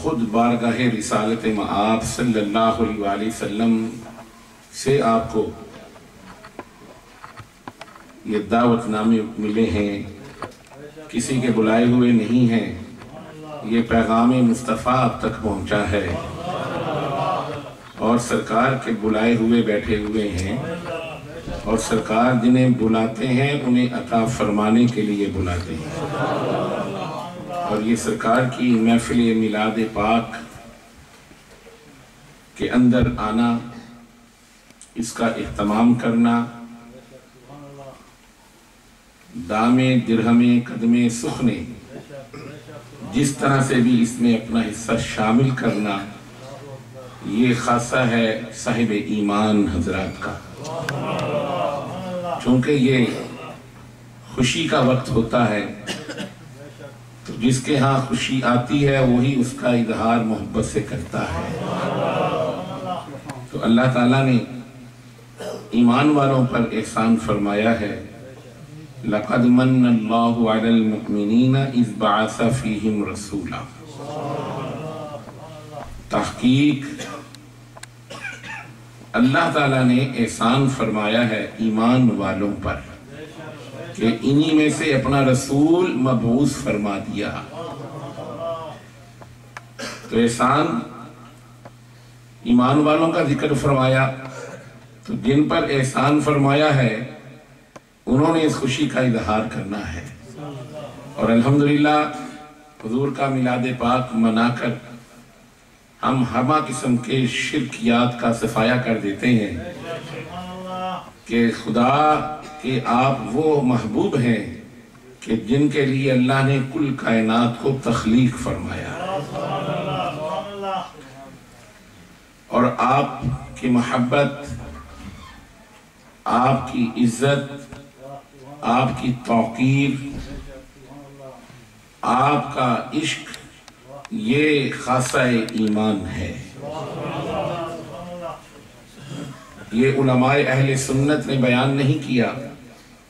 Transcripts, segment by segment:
خود بارگاہ رسالت مآب صلی اللہ علیہ وآلہ وسلم سے آپ کو یہ دعوت نامے ملے ہیں، کسی کے بلائے ہوئے نہیں ہیں، یہ پیغام مصطفیٰ آپ تک پہنچا ہے اور سرکار کے بلائے ہوئے بیٹھے ہوئے ہیں، اور سرکار جنہیں بلاتے ہیں انہیں عطا فرمانے کے لیے بلاتے ہیں۔ اور یہ سرکار کی محفل میلاد پاک کے اندر آنا، اس کا اہتمام کرنا، دامے درہمے قدمے سخنے جس طرح سے بھی اس میں اپنا حصہ شامل کرنا، یہ خاصہ ہے صاحب ایمان حضرات کا، چونکہ یہ خوشی کا وقت ہوتا ہے تو جس کے ہاں خوشی آتی ہے وہی اس کا اظہار محبت سے کرتا ہے۔ تو اللہ تعالیٰ نے ایمان والوں پر احسان فرمایا ہے، لَقَدْ مَنَّ اللَّهُ عَلَى الْمُؤْمِنِينَ إِذْ بَعَثَ فِيهِمْ رَسُولًا۔ تحقیق اللہ تعالیٰ نے احسان فرمایا ہے ایمان والوں پر کہ انہی میں سے اپنا رسول مبعوث فرما دیا۔ تو احسان ایمان والوں کا ذکر فرمایا، تو جن پر احسان فرمایا ہے انہوں نے اس خوشی کا اظہار کرنا ہے، اور الحمدللہ حضور کا میلاد پاک منا کر ہم ہمہ قسم کے شرکیات کا صفایا کر دیتے ہیں کہ خدا کہ آپ وہ محبوب ہیں کہ جن کے لیے اللہ نے کل کائنات کو تخلیق فرمایا، اور آپ کی محبت، آپ کی عزت، آپ کی توقیر، آپ کا عشق، یہ خاصہ ایمان ہے۔ یہ علماء اہل سنت نے بیان نہیں کیا،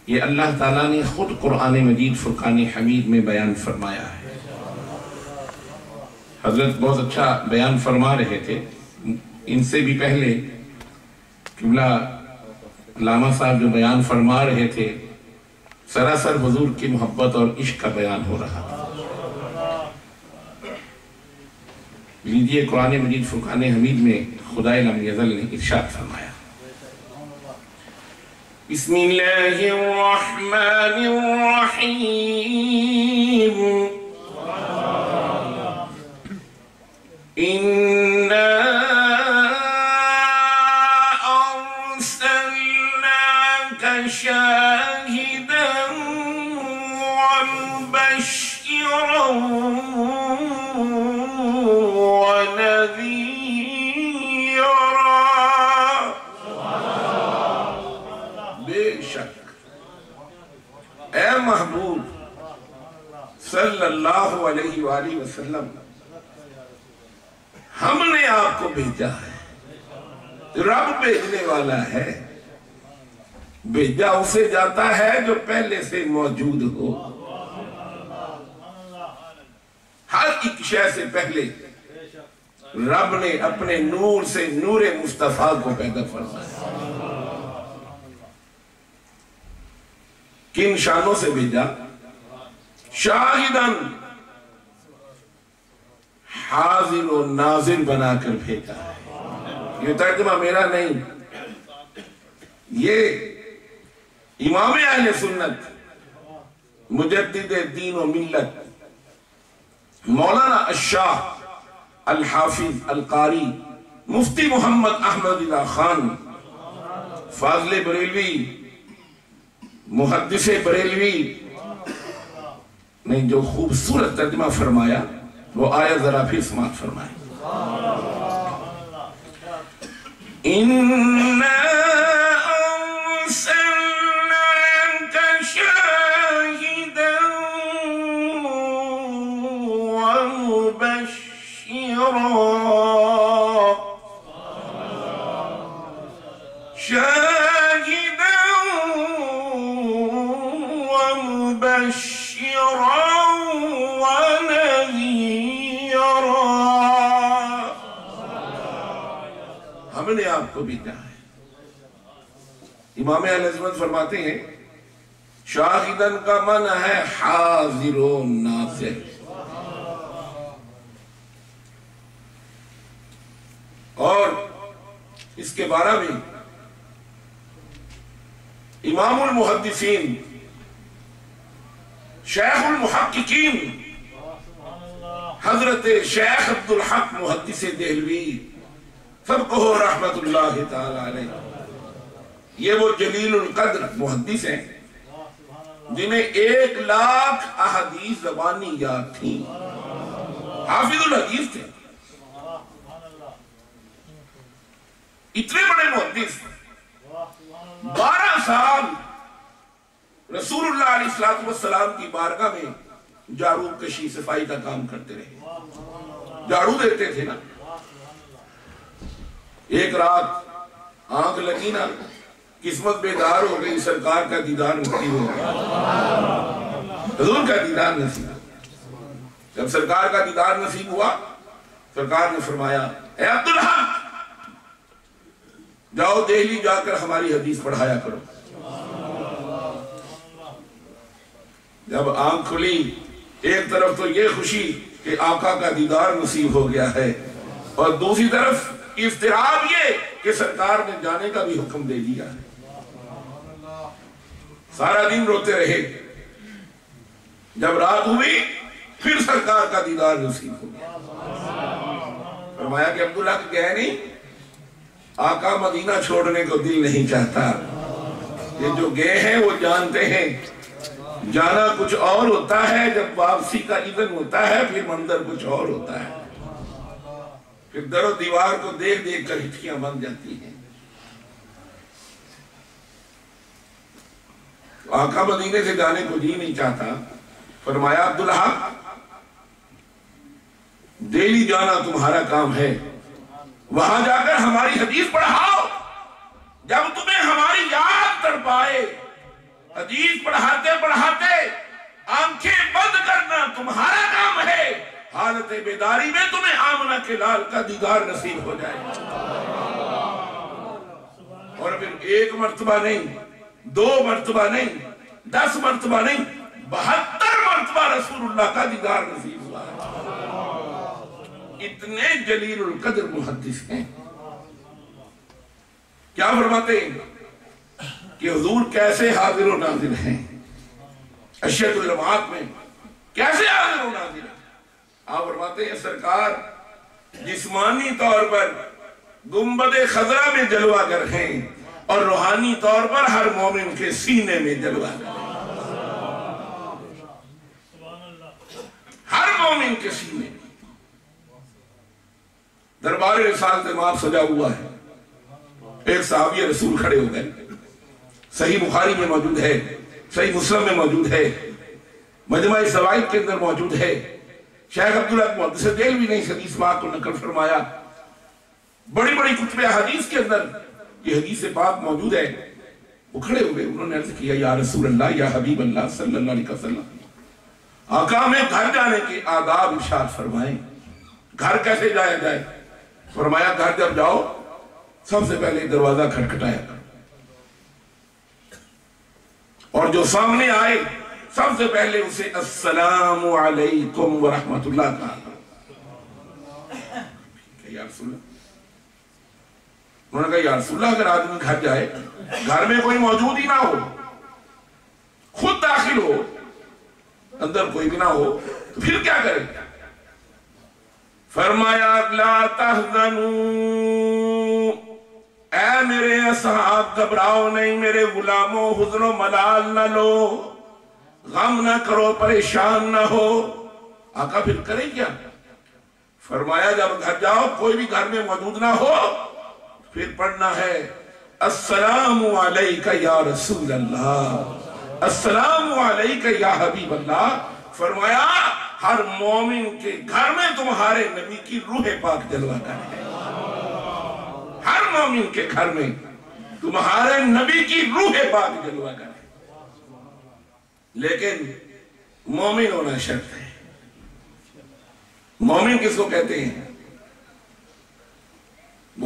یہ اللہ تعالیٰ نے خود قرآن مجید فرقان حمید میں بیان فرمایا ہے۔ حضرت بہت اچھا بیان فرما رہے تھے، ان سے بھی پہلے قبلہ علامہ صاحب جو بیان فرما رہے تھے سراسر حضور کی محبت اور عشق کا بیان ہو رہا تھا۔ لیجئے قرآن مجید فرقان حمید میں خدائے لم یزل نے ارشاد فرمایا، بسم اللہ الرحمن الرحیم، اِنَّا أَرْسَلْنَاكَ شَاهِدًا وَمُبَشِّرًا اے محبوب صلی اللہ علیہ وآلہ وسلم، ہم نے آپ کو بھیجا ہے، رب بھیجنے والا ہے، بھیجا اسے جاتا ہے جو پہلے سے موجود ہو۔ ہر ایک شے سے پہلے رب نے اپنے نور سے نور مصطفیٰ کو پیدا فرمایا۔ کن شانوں سے بھیجا؟ شاہدن، حاضر و ناظر بنا کر بھیجا ہے۔ یہ ترجمہ میرا نہیں، یہ امام اہل سنت مجدد دین و ملت مولانا الشاہ الحافظ القاری مفتی محمد احمد اللہ خان فاضل بریلوی محدث بریلوی نے جو خوبصورت ترجمہ فرمایا وہ آیت ذرا پھر سماعت فرمائیں۔ اِنَّا أَرْسَلْنَاكَ شَاهِدًا ومبشرا ونذيرا اپنے آپ کو بھی جائے. امام اہل عظمت فرماتے ہیں شاہدن کا من ہے حاضر و ناظر. اور اس کے بارے میں امام المحدثین شیخ المحققین حضرت شیخ عبدالحق محدث دہلوی سبقہ رحمت اللہ تعالی علیہ، یہ وہ جلیل القدر محدث ہیں جنہیں 1,00,000 احادیث زبانی یاد تھیں. حافظ الحدیث تھے، اتنے بڑے محدث. 12 سال رسول اللہ علیہ السلام کی بارگاہ میں جھاڑو کشی صفائی کا کام کرتے رہے، جھاڑو دیتے تھے نا. ایک رات آنکھ لگی نا، قسمت بیدار ہو گئی، سرکار کا دیدار نصیب ہو گیا، حضور کا دیدار نصیب. جب سرکار کا دیدار نصیب ہوا، سرکار نے فرمایا اے عبدالحق جاؤ دہلی جا کر ہماری حدیث پڑھایا کرو. جب آنکھ کھلی، ایک طرف تو یہ خوشی کہ آقا کا دیدار نصیب ہو گیا ہے، اور دوسری طرف اضطراب یہ کہ سرکار نے جانے کا بھی حکم دے دیا ہے. سارا دن روتے رہے. جب رات ہوئی پھر سرکار کا دیدار نصیب ہو گیا. فرمایا کہ عبدالحق گئے نہیں، آقا مدینہ چھوڑنے کو دل نہیں چاہتا. یہ جو گئے ہیں وہ جانتے ہیں جانا کچھ اور ہوتا ہے، جب واپسی کا اذن ہوتا ہے پھر منظر کچھ اور ہوتا ہے. پھر در و دیوار کو دیکھ دیکھ کر ہچکیاں بن جاتی ہیں. آقا مدینے سے جانے کو جی نہیں چاہتا. فرمایا عبدالحق دہلی جانا تمہارا کام ہے، وہاں جا کر ہماری حدیث پڑھاؤ. جب تمہیں ہماری یاد تڑپائے، حدیث پڑھاتے پڑھاتے آنکھیں بند کرنا تمہارا کام ہے، حالت بیداری میں تمہیں آمنہ کے لال کا دیدار نصیب ہو جائے. اور پھر 1 مرتبہ نہیں، 2 مرتبہ نہیں، 10 مرتبہ نہیں، 72 مرتبہ رسول اللہ کا دیدار نصیب ہوا. اتنے جلیل القدر محدث ہیں. کیا فرماتے ہیں کہ حضور کیسے حاضر و ناظر ہیں، اشیاء اللمعات میں کیسے حاضر و ناظر ہیں. آپ فرماتے ہیں سرکار جسمانی طور پر گنبد خضرا میں جلوہ گر ہیں، اور روحانی طور پر ہر مومن کے سینے میں جلوہ گر ہیں. ہر مومن کے سینے میں دربار رسالت مآب سجا ہوا ہے. ایک صحابی رسول کھڑے ہو گئے، صحیح بخاری میں موجود ہے، صحیح مسلم میں موجود ہے، مجمع زوائد کے اندر موجود ہے. شیخ عبدالحق محدث دہلوی نے اس حدیث پاک کو نقل فرمایا. بڑی بڑی کتب حدیث کے اندر یہ حدیث پاک موجود ہے. وہ کھڑے ہوئے، انہوں نے عرض کیا یا رسول اللہ، یا حبیب اللہ صلی اللہ علیہ وسلم، آقا میں گھر جانے کے آداب ارشاد فرمائیں. گھر کیسے جایا جائے؟ فرمایا گھر جب جاؤ سب سے پہلے دروازہ کھٹکھٹایا کرو، اور جو سامنے آئے سب سے پہلے اسے السلام علیکم ورحمت اللہ کہا. یا رسول اللہ، انہوں نے کہا یا رسول اللہ اگر آدمی گھر جائے، گھر میں کوئی موجود ہی نہ ہو، خود داخل ہو، اندر کوئی بھی نہ ہو، تو پھر کیا کرے؟ فرمایا لا تحزنوا، اے میرے اصحاب گھبراؤ نہیں، میرے غلاموں حزن و ملال نہ لو، غم نہ کرو، پریشان نہ ہو. آقا پھر کریں کیا؟ فرمایا جب گھر جاؤ کوئی بھی گھر میں موجود نہ ہو، پھر پڑھنا ہے السلام علیکہ یا رسول اللہ، السلام علیکہ یا حبیب اللہ. فرمایا ہر مومن کے گھر میں تمہارے نبی کی روح پاک جلوہ گر ہے. ہر مومن کے گھر میں تمہارے نبی کی روح پاک جلوہ گر ہے. لیکن مومن ہونا شرط ہے. مومن کس کو کہتے ہیں؟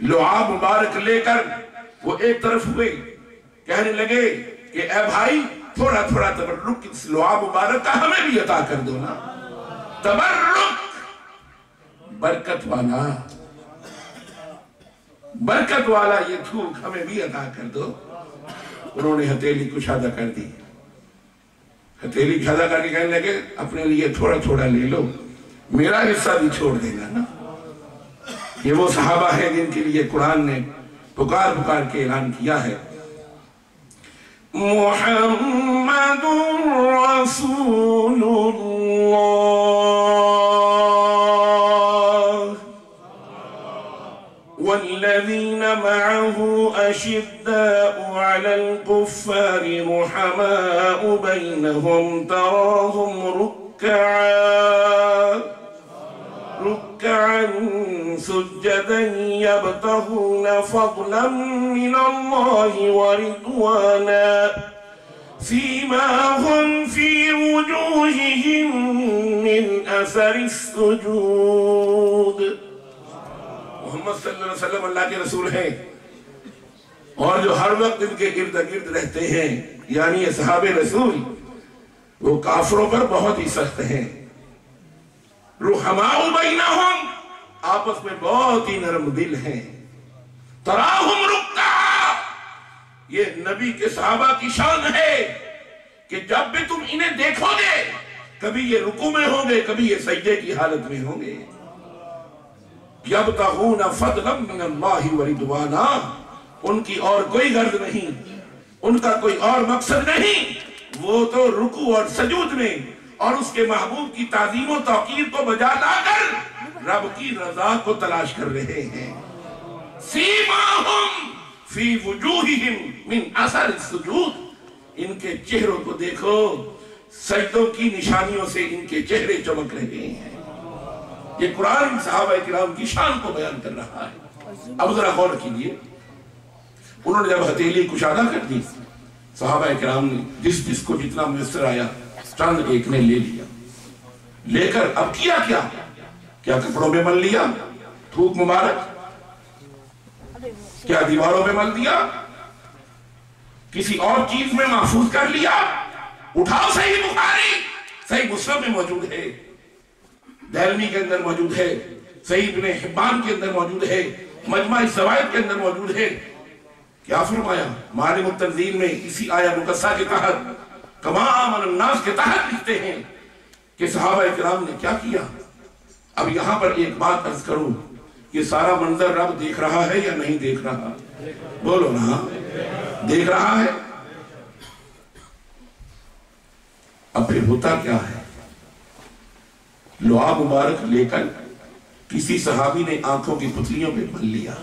لعاب مبارک لے کر وہ ایک طرف ہوئے، کہنے لگے کہ اے بھائی تھوڑا تھوڑا تبرک اس لعاب مبارک کا ہمیں بھی عطا کر دو نا، تبرک برکت والا یہ تھوک ہمیں بھی عطا کر دو۔ انہوں نے ہتھیلی کشادہ کر دی، ہتھیلی کشادہ کر کے کہنے لگے اپنے لیے تھوڑا تھوڑا لے لو، میرا حصہ بھی چھوڑ دینا نا۔ یہ وہ صحابہ ہیں جن کے لیے قرآن نے پکار پکار کے اعلان کیا ہے، محمد رسول اللہ والذین معه اشداء علی الكفار رحماء بینہم تراہم ركعا سجدا يبتغون فضلا من الله ورضوانا سيماهم في وجوههم من اثر السجود۔ محمد صلی اللہ علیہ وسلم اللہ کے رسول ہیں، اور جو ہر وقت ان کے ارد گرد رہتے ہیں یعنی اصحاب رسول، وہ کافروں پر بہت ہی سخت ہیں۔ رحماء بینہم، آپس میں بہت ہی نرم دل ہیں۔ تراہم رکعا، یہ نبی کے صحابہ کی شان ہے کہ جب بھی تم انہیں دیکھو گے کبھی یہ رکوع میں ہوں گے، کبھی یہ سجدے کی حالت میں ہوں گے۔ یبتغون فضلا من اللہ ورضوانا، ان کی اور کوئی غرض نہیں، ان کا کوئی اور مقصد نہیں، وہ تو رکوع اور سجود میں اور اس کے محبوب کی تعظیم و توقیر کو بجا لا کر رب کی رضا کو تلاش کر رہے ہیں۔ سیماہم فی وجوہہم من اثر السجود، ان کے چہروں کو دیکھو، سجدوں کی نشانیوں سے ان کے چہرے چمک رہے ہیں۔ یہ قرآن صحابہ کرام کی شان کو بیان کر رہا ہے۔ اب ذرا غور کیجئے، انہوں نے جب ہتھیلی کشادہ کر دی، صحابہ کرام نے جس کو جتنا میسر آیا چاند ایک نے لے لیا، لے کر اب کیا کیا کپڑوں میں مل لیا تھوک مبارک، کیا دیواروں میں مل دیا، کسی اور چیز میں محفوظ کر لیا۔ اٹھاؤ صحیح بخاری، صحیح مسلم میں موجود ہے، دہلمی کے اندر موجود ہے، صحیح ابن حبان کے اندر موجود ہے، مجمع الزوائد کے اندر موجود ہے۔ کیا فرمایا معالم التنزیل میں اسی آیہ مقدسہ کے تحت کما آمن الناس کے تحت لکھتے ہیں کہ صحابہ کرام نے کیا کیا۔ اب یہاں پر ایک بات عرض کروں، یہ سارا منظر رب دیکھ رہا ہے یا نہیں دیکھ رہا؟ بولو نا، دیکھ رہا ہے۔ اب پھر ہوتا کیا ہے؟ لعاب مبارک لے کر کسی صحابی نے آنکھوں کی پتلیوں پہ مل لیا،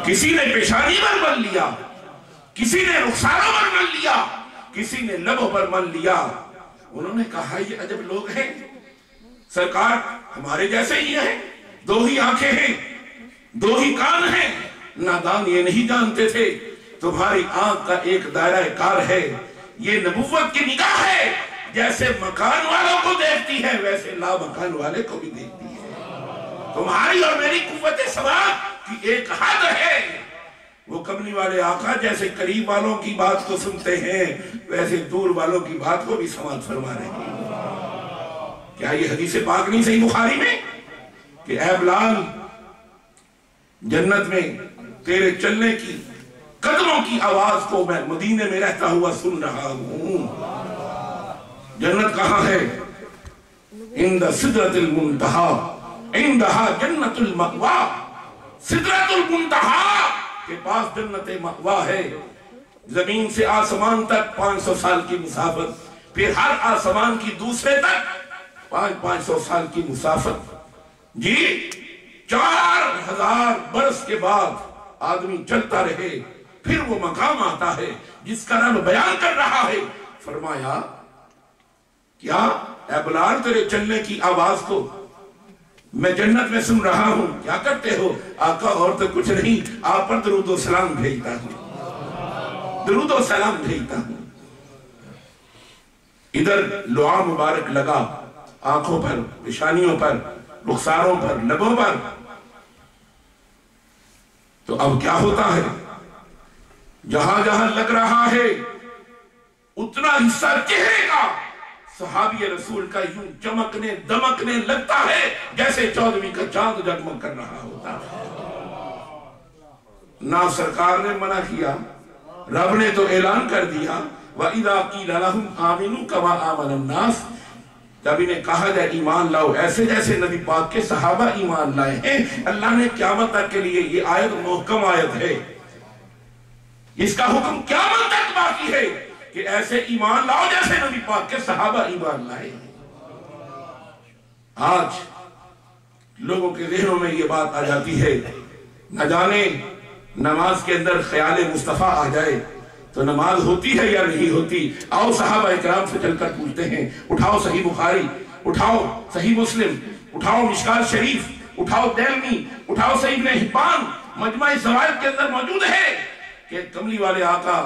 کسی نے پیشانی پر مل لیا، کسی نے رخساروں پر مل لیا، کسی نے لبوں پر مل لیا۔ انہوں نے کہا یہ عجب لوگ ہیں، سرکار ہمارے جیسے ہی ہیں، دو ہی آنکھیں ہیں، دو ہی کان ہیں، نادان یہ نہیں جانتے تھے تمہاری آنکھ کا ایک دائرہ کار ہے، یہ نبوت کی نگاہ ہے، جیسے مکان والوں کو دیکھتی ہے ویسے لا مکان والے کو بھی دیکھتی ہے۔ تمہاری اور میری قوت سماعت کی ایک حد ہے، وہ کملی والے آقا جیسے قریب والوں کی بات کو سنتے ہیں ویسے دور والوں کی بات کو بھی سماعت فرما رہے ہیں۔ کیا یہ حدیث پاک نہیں صحیح بخاری میں کہ اے بلال جنت میں تیرے چلنے کی قدموں کی آواز کو میں مدینے میں رہتا ہوا سن رہا ہوں۔ جنت کہاں ہے؟ عند سدرۃ المنتہا، عندہا جنت المأوا، سدرۃ المنتہا کے پاس جنت مأوا ہے۔ زمین سے آسمان تک 500 سال کی مسافت، پھر ہر آسمان کی دوسرے تک 500 سال کی مسافت، جی 4000 برس کے بعد آدمی چلتا رہے پھر وہ مقام آتا ہے جس کا رب بیان کر رہا ہے۔ فرمایا کیا اے بلال تیرے چلنے کی آواز کو میں جنت میں سن رہا ہوں، کیا کرتے ہو؟ آقا اور تو کچھ نہیں، آپ پر درود و سلام بھیجتا ہوں، درود و سلام بھیجتا ہوں۔ ادھر لعاب مبارک لگا آنکھوں پر، پیشانیوں پر، رخساروں پر، لبوں پر، تو اب کیا ہوتا ہے، جہاں جہاں لگ رہا ہے اتنا حصہ چہرے کا صحابی رسول کا یوں چمکنے دمکنے لگتا ہے جیسے 14ویں کا چاند جگمگ کر رہا ہوتا ہے۔ نہ سرکار نے منع کیا، رب نے تو اعلان کر دیا وَإِذَا قِيلَ لَهُمْ آمِنُوا كَمَا آمَنَ النَّاسِ، جب انہیں کہا جائے ایمان لاؤ ایسے جیسے نبی پاک کے صحابہ ایمان لائے ہیں، اللہ نے قیامت تک کے لیے یہ آیت محکم آیت ہے، اس کا حکم قیامت تک باقی ہے کہ ایسے ایمان لاؤ جیسے نبی پاک کے صحابہ ایمان لائے ہیں۔ آج لوگوں کے ذہنوں میں یہ بات آ جاتی ہے، نہ جانے نماز کے اندر خیال مصطفیٰ آ جائے تو نماز ہوتی ہے یا نہیں ہوتی۔ آؤ صحابہ اکرام سے چل کر پوچھتے ہیں، اٹھاؤ صحیح بخاری، اٹھاؤ صحیح مسلم، اٹھاؤ مشکات شریف، اٹھاؤ دیلمی، اٹھاؤ صحیح ابن حبان، مجمع زوائد کے اندر موجود ہے کہ کملی والے آقا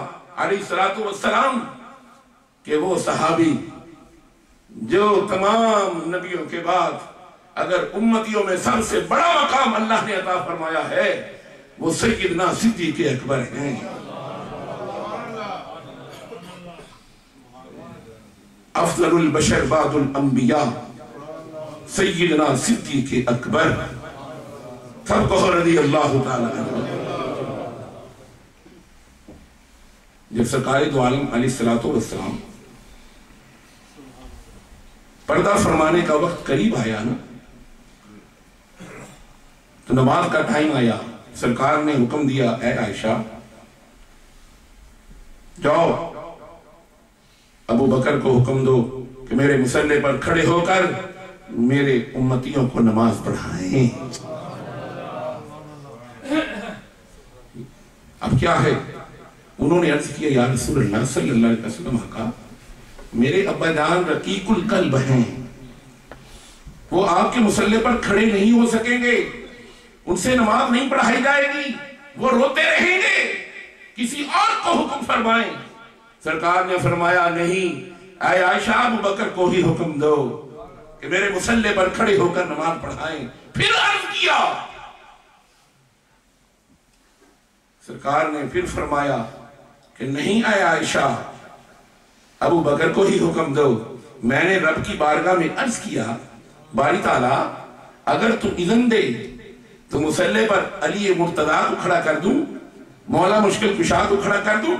علیہ السلام کہ وہ صحابی جو تمام نبیوں کے بعد اگر امتیوں میں سب سے بڑا مقام اللہ نے عطا فرمایا ہے وہ سیدنا صدیق اکبر ہیں۔ افضل البشر بعد الانبیاء سیدنا صدیق اکبر فرقہ رضی اللہ تعالی عنہ۔ جب سرکار دو عالم علیہ السلام پردہ فرمانے کا وقت قریب آیا نا تو نماز کا ٹائم آیا، سرکار نے حکم دیا اے عائشہ جاؤ ابو بکر کو حکم دو کہ میرے مصلی پر کھڑے ہو کر میرے امتیوں کو نماز پڑھائیں۔ اب کیا ہے، انہوں نے عرض کیا یا رسول اللہ صلی اللہ علیہ وسلم آقا میرے ابا جان رقیق القلب ہیں، وہ آپ کے مصلی پر کھڑے نہیں ہو سکیں گے، ان سے نماز نہیں پڑھائی جائے گی، وہ روتے رہیں گے، کسی اور کو حکم فرمائیں۔ سرکار نے فرمایا نہیں، اے عائشہ ابو بکر کو ہی حکم دو کہ میرے مصلی پر کھڑے ہو کر نماز پڑھائیں۔ پھر عرض کیا، سرکار نے پھر فرمایا کہ نہیں اے عائشہ ابو بکر کو ہی حکم دو۔ میں نے رب کی بارگاہ میں عرض کیا باری تعالیٰ اگر تو اذن دے تو مصلی پر علی مرتضیٰ کو کھڑا کر دوں، مولا مشکل کشا کو کھڑا کر دوں۔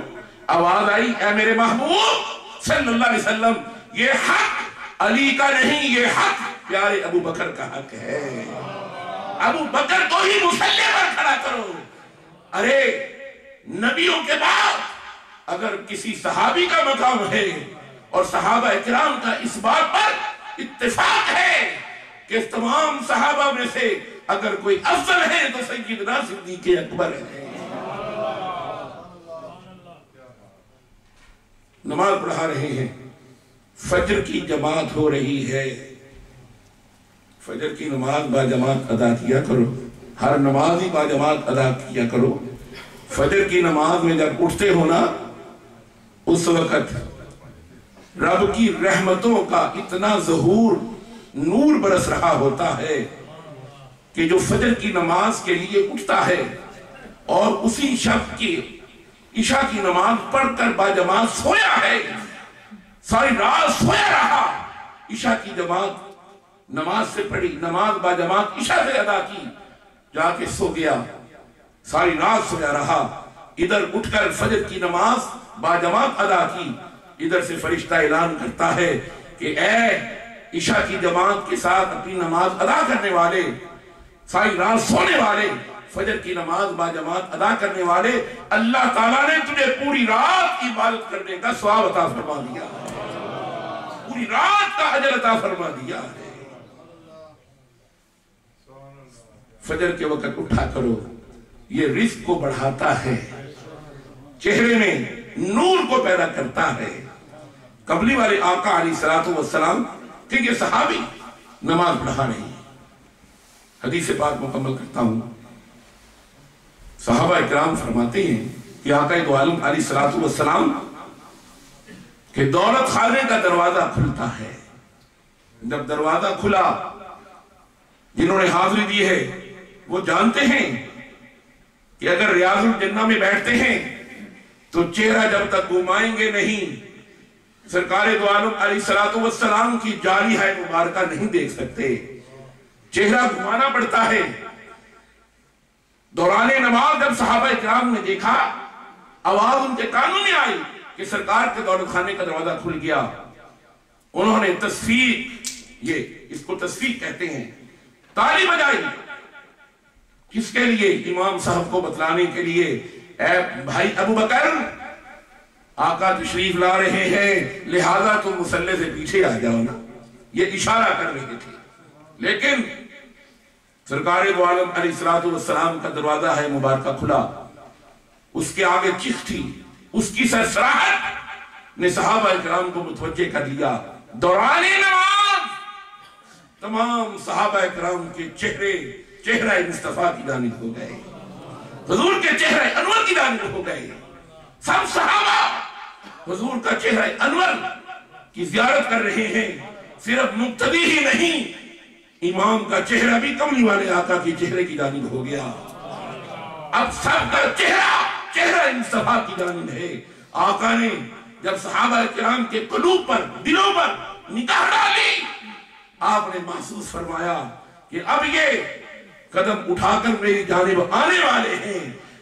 آواز آئی اے میرے محبوب صلی اللہ علیہ وسلم یہ حق علی کا نہیں، یہ حق پیارے ابو بکر کا حق ہے، ابو بکر کو ہی مصلی پر کھڑا کرو۔ ارے نبیوں کے بعد اگر کسی صحابی کا مقام ہے اور صحابہ اکرام کا اس بات پر اتفاق ہے کہ تمام صحابہ میں سے اگر کوئی افضل ہے تو سیدنا صدیق اکبر ہے۔ نماز پڑھا رہے ہیں، فجر کی جماعت ہو رہی ہے، فجر کی نماز با جماعت ادا کیا کرو، ہر نماز ہی با جماعت ادا کیا کرو۔ فجر کی نماز میں جب اٹھتے ہو نا اس وقت رب کی رحمتوں کا اتنا ظہور نور برس رہا ہوتا ہے کہ جو فجر کی نماز کے لیے اٹھتا ہے اور اسی شب کی عشاء کی نماز پڑھ کر با جماعت سویا ہے، ساری رات سویا رہا، عشاء کی جماعت نماز سے پڑھی، نماز با جماعت عشاء سے ادا کی، جا کے سو گیا، ساری رات سویا رہا، ادھر اٹھ کر فجر کی نماز با جماعت ادا کی، ادھر سے فرشتہ اعلان کرتا ہے کہ اے عشاء کی جماعت کے ساتھ اپنی نماز ادا کرنے والے، ساری رات سونے والے، فجر کی نماز با جماعت ادا کرنے والے، اللہ تعالیٰ نے تجھے پوری رات کی عبادت کرنے کا ثواب عطا فرما دیا ہے، پوری رات کا اجر عطا فرما دیا ہے۔ فجر کے وقت اٹھا کرو، یہ رزق کو بڑھاتا ہے، چہرے میں نور کو پیدا کرتا ہے۔ قبلی والے آقا علیہ السلام کہ یہ صحابی نماز پڑھا نہیں، حدیث پاک مکمل کرتا ہوں، صحابہ اکرام فرماتے ہیں کہ آقا دو عالم علیہ السلام کہ دولت خانے کا دروازہ کھلتا ہے، جب دروازہ کھلا جنہوں نے حاضری دی ہے وہ جانتے ہیں کہ اگر ریاض الجنہ میں بیٹھتے ہیں تو چہرہ جب تک گھمائیں گے نہیں سرکار دو عالم علیہ السلام کی جاری ہے مبارکہ نہیں دیکھ سکتے، چہرہ گھمانا پڑتا ہے۔ دوران نماز جب صحابہ کرام نے دیکھا، آواز ان کے کانوں میں آئی کہ سرکار کے دولت خانے کا دروازہ کھل گیا، انہوں نے تصفیق، یہ اس کو تصفیق کہتے ہیں، تالی بجائی۔ کس کے لیے؟ امام صاحب کو بتلانے کے لیے، اے بھائی ابو بکر، آقا تشریف لا رہے ہیں، لہذا تم مصلی سے پیچھے آ جاؤ نا، یہ اشارہ کر رہے تھے۔ لیکن سرکار دو عالم علیہ السلام کا دروازہ ہے مبارکہ کھلا، اس کے آگے چیخ تھی، اس کی سرسراہٹ نے صحابہ کرام کو متوجہ کر لیا۔ دوران نماز تمام صحابہ کرام کے چہرہ مصطفیٰ کی جانب ہو گئے، حضور کے چہرہ انور کی جانب ہو گئے۔ سب صحابہ حضور کا چہرہ انور کی زیارت کر رہے ہیں۔ صرف مقتدی ہی نہیں، امام کا چہرہ بھی کملی والے آقا کی چہرے کی جانب ہو گیا۔ اب سب کا چہرہ مصطفیٰ کی جانب ہے۔ آقا نے جب صحابہ کرام کے قلوب پر، دلوں پر نگاہ ڈالی، آپ نے محسوس فرمایا کہ اب یہ قدم اٹھا کر میری جانب آنے والے ہیں۔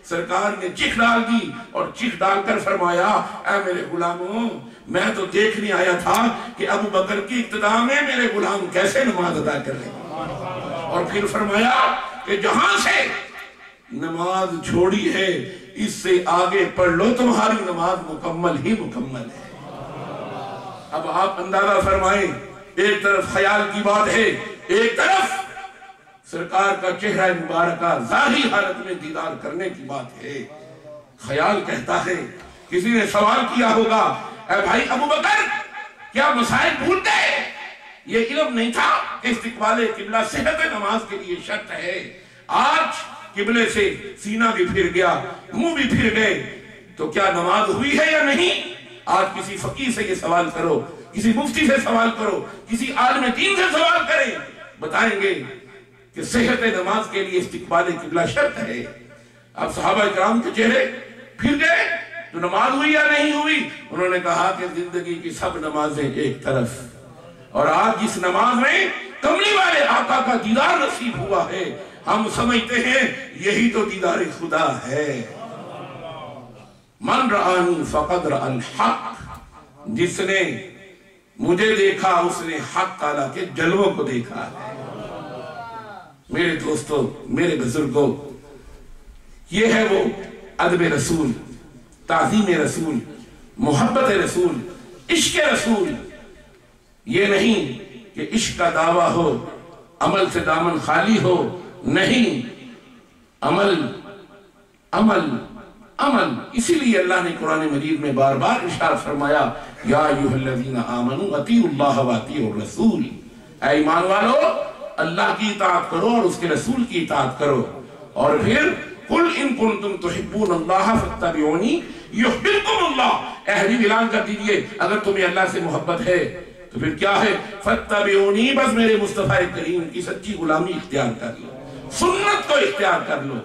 سرکار نے چیخ ڈال دی اور چیخ ڈال کر فرمایا، اے میرے غلاموں، میں تو دیکھنے آیا تھا کہ ابو بکر کی اقتداء میں میرے غلام کیسے نماز ادا کر رہے ہیں۔ اور پھر فرمایا کہ جہاں سے نماز چھوڑی ہے اس سے آگے پڑھ لو، تمہاری نماز مکمل ہی مکمل ہے۔ اب آپ اندازہ فرمائیں، ایک طرف خیال کی بات ہے، ایک طرف سرکار کا چہرہ مبارکہ ظاہری حالت میں دیدار کرنے کی بات ہے۔ خیال کہتا ہے، کسی نے سوال کیا ہوگا، اے بھائی ابو بکر، کیا مسائل بھول گئے؟ یہ علم نہیں تھا کہ استقبال قبلہ صحت نماز کے لیے شرط ہے۔ آج قبلے سے سینہ بھی پھر گیا، منہ بھی پھر گئے، تو کیا نماز ہوئی ہے یا نہیں؟ آج کسی فقیہ سے یہ سوال کرو، کسی مفتی سے سوال کرو، کسی عالم دین سے سوال کریں، بتائیں گے کہ صحت نماز کے لیے استقبال قبلہ شرط ہے۔ اب صحابہ کرام کے چہرے پھر گئے، تو نماز ہوئی یا نہیں ہوئی؟ انہوں نے کہا کہ زندگی کی سب نمازیں ایک طرف، اور آج جس نماز میں کملی والے آقا کا دیدار نصیب ہوا ہے، ہم سمجھتے ہیں یہی تو دیدار خدا ہے۔ من رآنی فقد رأى الحق، جس نے مجھے دیکھا اس نے حق تعالیٰ کے جلووں کو دیکھا ہے۔ میرے دوستو، میرے بزرگوں، یہ ہے وہ ادب رسول، تعظیم رسول، محبت رسول، عشق رسول۔ یہ نہیں کہ عشق کا دعویٰ ہو، عمل سے دامن خالی ہو، نہیں، عمل عمل عمل۔ اسی لیے اللہ نے قرآن مجید میں بار بار ارشاد فرمایا، یا ایھا الذین آمنوا اطیعوا اللہ واطیعوا الرسول، اے ایمان والو اللہ کی اطاعت کرو اور اس کے رسول کی اطاعت کرو۔ اور پھر قل ان کنتم تحبون اللہ فاتبعونی یحببکم اللہ، اے حبیب اعلان کر دیجئے اگر تمہیں اللہ سے محبت ہے تو پھر کیا ہے؟ فاتبعونی، بس میرے مصطفیٰ کریم کی سچی غلامی اختیار کر لو، سنت کو اختیار کر لو۔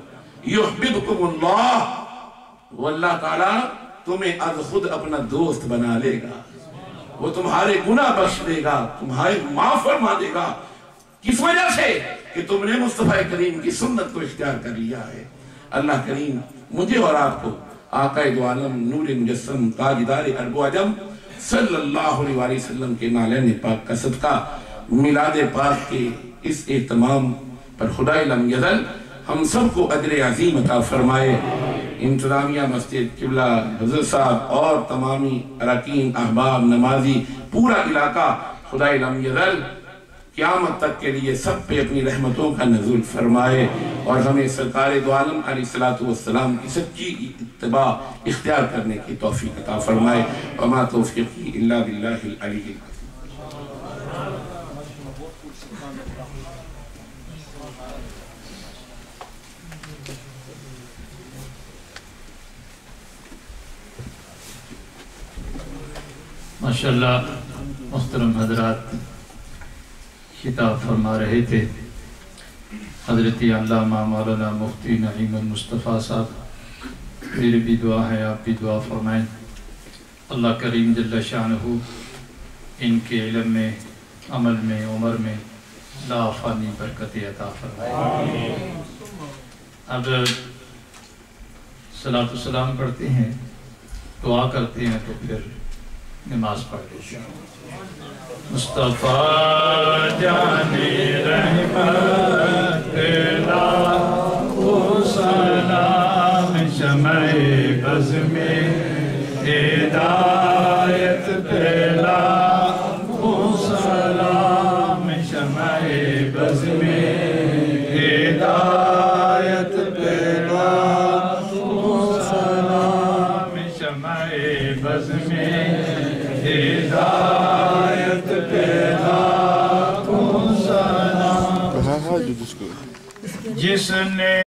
یحببکم اللہ، وہ اللہ تعالیٰ تمہیں از خود اپنا دوست بنا لے گا، وہ تمہارے گناہ بخش دے گا، تمہارے معاف فرما دے گا۔ کس وجہ سے؟ کہ تم نے مصطفیٰ کریم کی سنت کو اختیار کر لیا ہے۔ اللہ کریم مجھے اور آپ کو آقا دو عالم نور مجسم تاجدار عرب و عجم صلی اللہ علیہ وآلہ وسلم کے نالین پاک کا صدقہ میلاد پاک کے اس اہتمام پر خدائے لم یزل ہم سب کو اجر عظیم عطا فرمائے۔ انتظامیہ مسجد، قبلہ حضرت صاحب اور تمامی اراکین، احباب، نمازی، پورا علاقہ خدائے لم یزل قیامت تک کے لیے سب پہ اپنی رحمتوں کا نزول فرمائے، اور ہمیں سرکار دو عالم علیہ السلام کی سچی اتباع اختیار کرنے کی توفیق عطا فرمائے۔ وما توفیقی الا باللہ العلی العظیم۔ ماشاءاللہ محترم حضرات خطاب فرما رہے تھے۔ حضرت علامہ مولانا مفتی نعیم المصطفیٰ صاحب، میری بھی دعا ہے، آپ بھی دعا فرمائیں۔ اللہ کریم جل شانہ ان کے علم میں، عمل میں، عمر میں لا فانی برکت عطا فرمائے۔ اب صلاۃ السلام پڑھتے ہیں، دعا کرتے ہیں، تو پھر نماز پڑھ لیتے ہیں۔ مصطفیٰ جان رحمت لاکھو سلام، شمع بز میں ہدایت پہ لاکھو سلام، شمع بز میں ہدایت پہ لاکھو سلام، شمع بز میں ہدایت پہ لاکھو سلام، جس نے